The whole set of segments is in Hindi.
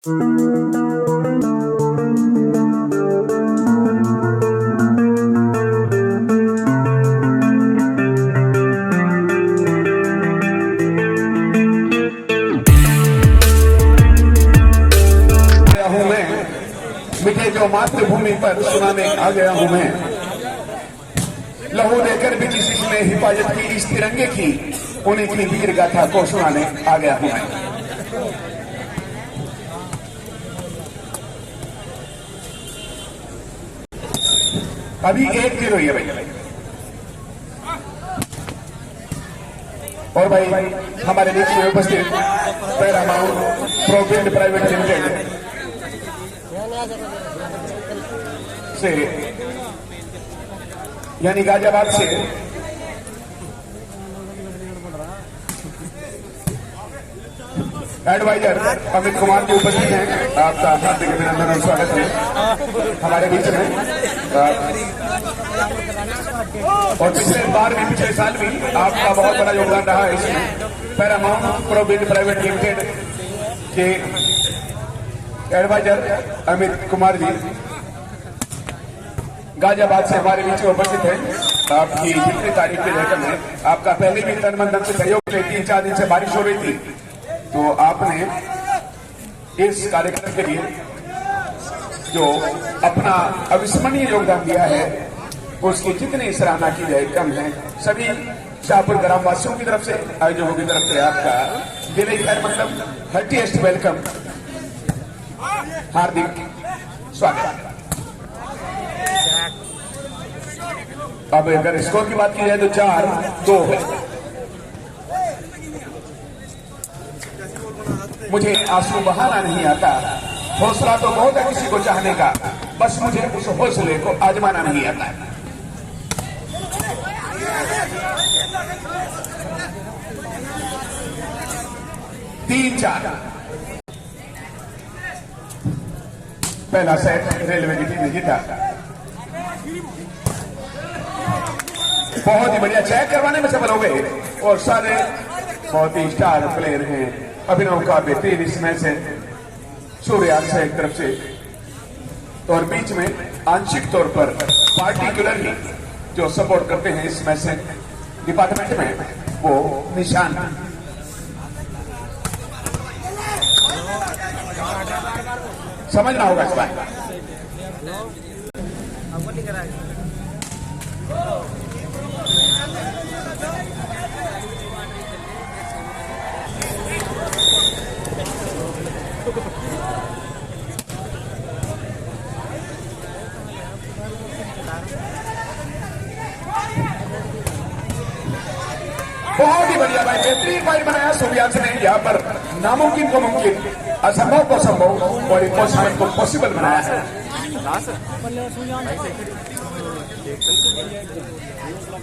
मिटे जो मातृभूमि पर सुनाने आ गया हूं मैं, लहू देकर भी जिस इसने हिफाजत की इस तिरंगे की, उन्हीं की वीर गाथा को सुनाने आ गया हूं मैं। अभी 1-0 है भाई। और भाई हमारे बीच में उपस्थित पैरामाउंट प्रोविडेंट प्राइवेट लिमिटेड से यानी गाजियाबाद से एडवाइजर अमित कुमार जी उपस्थित हैं। आपका हार्दिक अभिनंदन और स्वागत है हमारे बीच में। और पिछले साल भी आपका बहुत बड़ा योगदान रहा है इसमें। पैरामाउंट प्रोविडेंट प्राइवेट लिमिटेड के एडवाइजर अमित कुमार जी गाजियाबाद से हमारे बीच में उपस्थित है। आपकी जितनी तारीफ की रकम है, आपका पहले भी तन मन धन से सहयोग थे। 3-4 दिन से बारिश हो रही थी, तो आपने इस कार्यक्रम के लिए जो अपना अविस्मरणीय योगदान दिया है, उसकी जितनी सराहना की जाए कम है। सभी शाहपुर ग्रामवासियों की तरफ से, आयोजकों की तरफ से आपका दिली खैर मतलब हार्टीएस्ट वेलकम, हार्दिक स्वागत। अब अगर स्कोर की बात की जाए तो 4-2 है। मुझे आंसू बहाना नहीं आता, हौसला तो बहुत है किसी को चाहने का, बस मुझे उस हौसले को आजमाना नहीं आता। तीन चार पहला सेट रेलवे की टीम ने जीता। बहुत ही बढ़िया, चेक करवाने में सफल हो गए और सारे बहुत ही स्टार प्लेयर हैं। अभिनव का बेहतरीन इस मैच है सूर्यार्थ से एक तरफ से, और बीच में आंशिक तौर पर पार्टिकुलरली जो सपोर्ट करते हैं इस मैच से डिपार्टमेंट में, वो निशान। समझना होगा इस बात। बहुत ही बढ़िया भाई, बेहतरीन फाइट बनाया सूर्यार्थ ने। यहाँ पर नामुमकिन को मुमकिन, असंभव को संभव और इम्पॉसिबल को पॉसिबल बनाया है।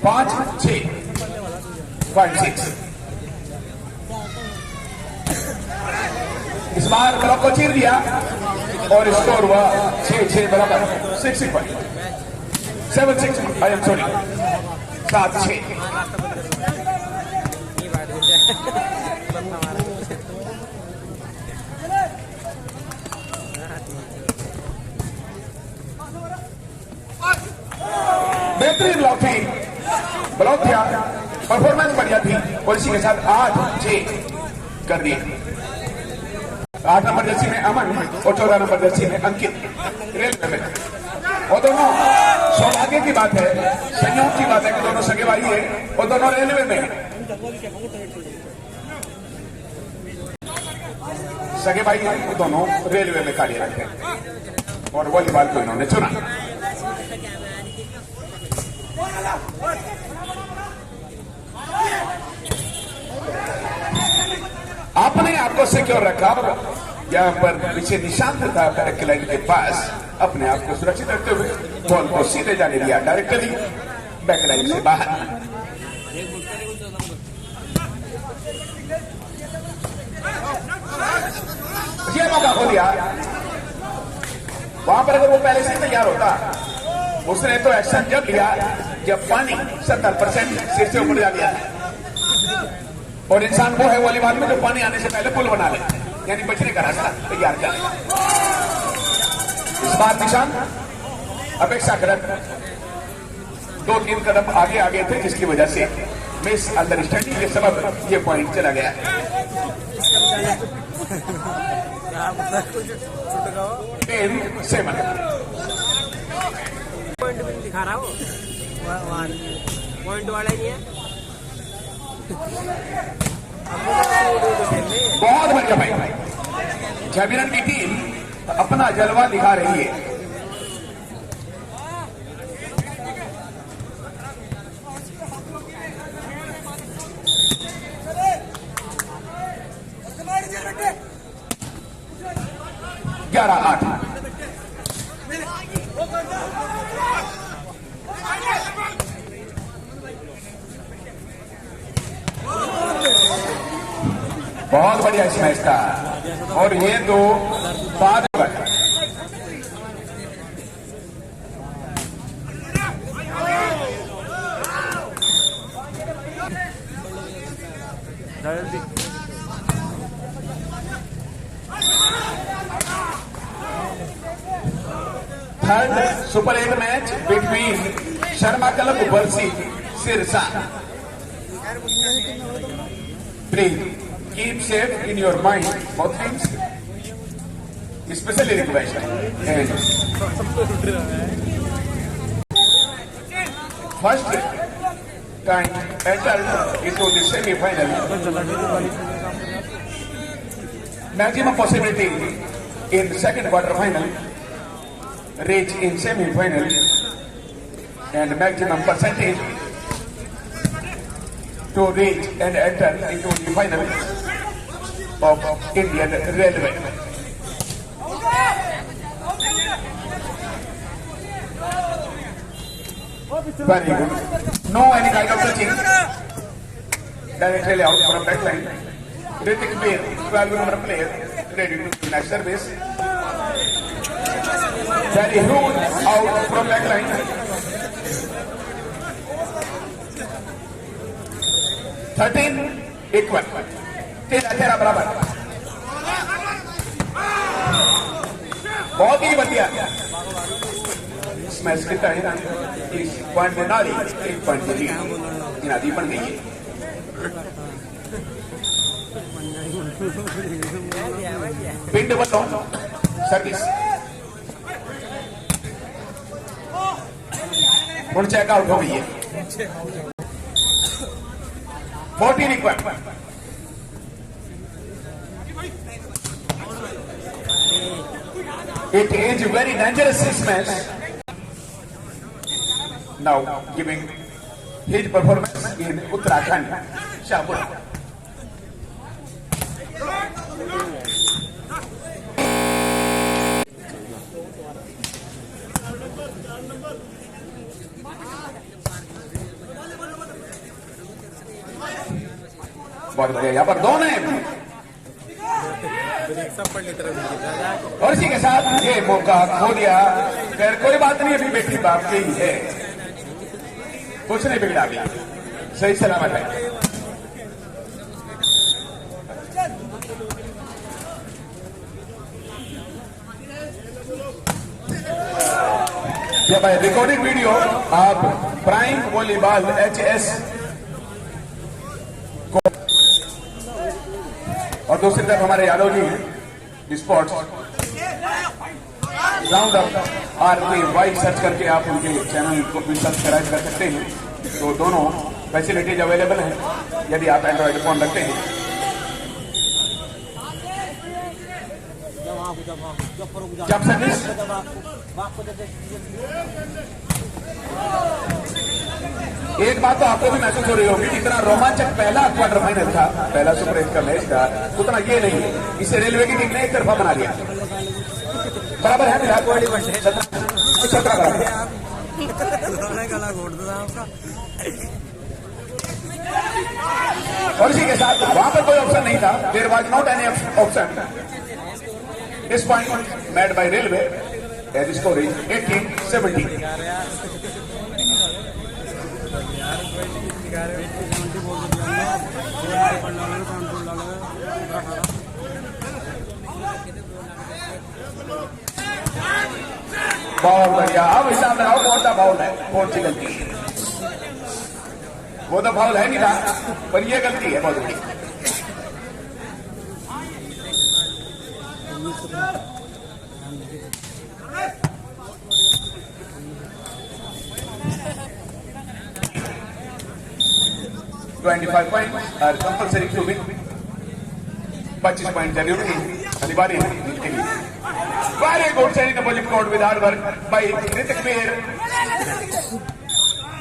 5-6 इस बार ब्लॉक को चीर दिया और स्कोर हुआ 6-6 बराबर। 7-6 आई एम सॉरी 7-6। बेहतरीन ब्लॉक था, परफॉर्मेंस बढ़िया थी और इसी के साथ 8-6 कर दिए। 8 नंबर जर्सी में अमन और 14 नंबर जर्सी में अंकित रेलवे में। और दोनों सौभाग्य की बात है, संयोग की बात है कि दोनों सगे भाई है और दोनों रेलवे में। सगे भाई हैं, दोनों रेलवे में कार्यरत हैं और वॉलीबॉल को इन्होंने चुना। आपने आपको सिक्योर रखा, यहाँ पर पीछे निशान था बैक लाइन के पास, अपने आप को सुरक्षित रखते हुए बॉल को सीधे जाने दिया, डायरेक्टली बैक लाइन से बाहर। ये मौका खो दिया। वहां पर अगर वो पहले से तैयार होता, उसने तो एक्शन जब लिया जब पानी 70% सिर से ऊपर जा गया। और इंसान वो है वॉलीबॉल में जो पानी आने से पहले पुल बना ले। यानी बचने का रास्ता तैयार कर। इस बार निशान अपेक्षाकृत 2-3 कदम आगे थे, जिसकी वजह से मिस अंडरस्टैंडिंग के सबब ये पॉइंट चला गया। 10-7 पॉइंट भी दिखा रहा हो, पॉइंट वाला ही है। बहुत बढ़िया भाई, जबीरन की टीम अपना जलवा दिखा रही है। ग्यारह 8 बहुत बढ़िया इस मैच का, और ये तो बाद में third super 8 match between Sharma club versus Sirsa. Please keep safe in your mind both teams, especially request. And first time entered into the semi-final. Maximum possibility in second quarter final, reach in semi-final, and maximum percentage to reach and enter into the final of Indian Railway. Very good. No any kind of touching. Directly out from back line. Ritik Mir, 12 number player, ready to do next service. Very good out from back line. equal. 13 बराबर। बहुत ही बढ़िया। इस मैच के तहत इस पॉइंट में नारी 1 पॉइंट मिली, इनादी बन गई है। पिंड बनो सर्विस और चेकआउट हो गई है। 14 equal. It is very dangerous this match. Now giving his performance in Uttarakhand, Shahpur. बहुत बढ़िया, यहाँ पर दोनों हैं और इसी के साथ ये मौका खो दिया। खैर कोई बात नहीं, अभी बेटी बाप की ही है, कुछ नहीं बिगड़ा, भी सही सलामत है। जब रिकॉर्डिंग वीडियो आप प्राइम वॉलीबॉल HS और दूसरी तरफ हमारे यादव जी हैं sports round up RKY search करके आप उनके चैनल को भी सब्सक्राइब कर सकते हैं। तो दोनों फैसिलिटीज अवेलेबल हैं यदि आप एंड्रॉइड फोन रखते हैं। जब सर्विस एक बात तो आपको भी महसूस हो रही होगी, जितना रोमांचक पहला क्वार्टर फाइनल था, पहला सुपर 8 का मैच था, उतना ये नहीं है। इसे रेलवे की टीम ने एक तरफा बना दिया। बराबर है 17 बराबर। और इसी के साथ वहां पर कोई ऑप्शन नहीं था, there was not any option. This point made by railway as score is 18-17। बहुत बढ़िया। अब हिसाब लगाओ कौन सा फाउल है, कौन सी गलती है। वो तो फाउल है नहीं था, पर ये गलती है बहुत बड़ी। $25 points are compulsory to win. 25 point जरूरी अनिवार्य है। Very good setting the bowling court with hard work by Ritik Mir.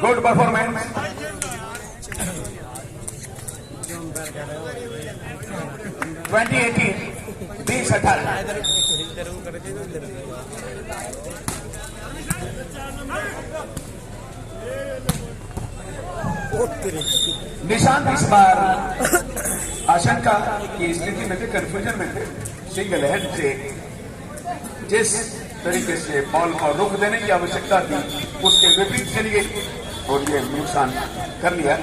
Good performance. 2018 2018 Nishant इस बार आशंका की स्थिति में थे, कंफ्यूजन में थे। सिंगल हैंड से जिस तरीके से बॉल को रुख देने की आवश्यकता थी उसके विपरीत चली गई और ये नुकसान कर लिया।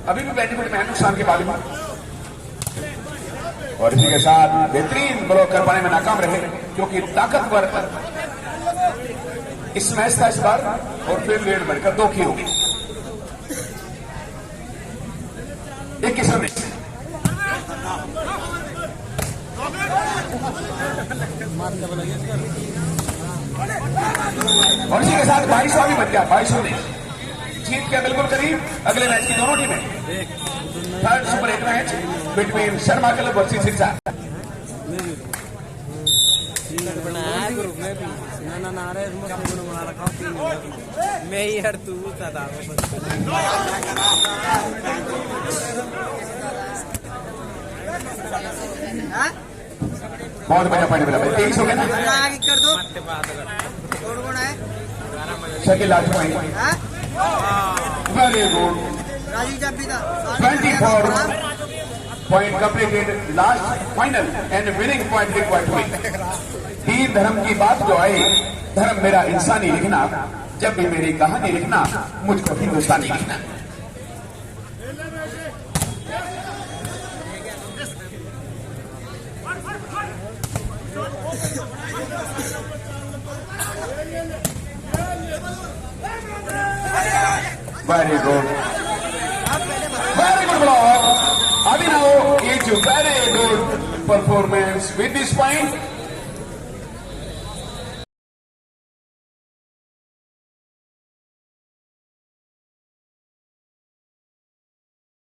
अभी भी बेनिफिट में है नुकसान के बारे में, और इसी के साथ बेहतरीन ब्लॉक कर पाने में नाकाम रहे क्योंकि ताकतवर इस मैच था इस बार, और फिर लीड बढ़कर 2 की होगी। 21 रन और इसी के साथ 22 भी बच गया। 22 ने जीत के बिल्कुल करीब अगले मैच की दोनों टीमें। Third super 8 match between Sharma club versus Sirsa. मैं यार तू बहुत बढ़िया पॉइंट मिला। 23 हो गया ना, कर दो। कौन है? Shakeel last point. Very good. Rajeev जब्बी था। 24 point completed, last final and winning point required हुई। तीन धर्म की बात जो आई, धर्म मेरा इंसानी लिखना, जब भी मेरी कहानी लिखना मुझको हिंदुस्तानी लिखना। Very good, very good block. Abhinav is very good performance with this point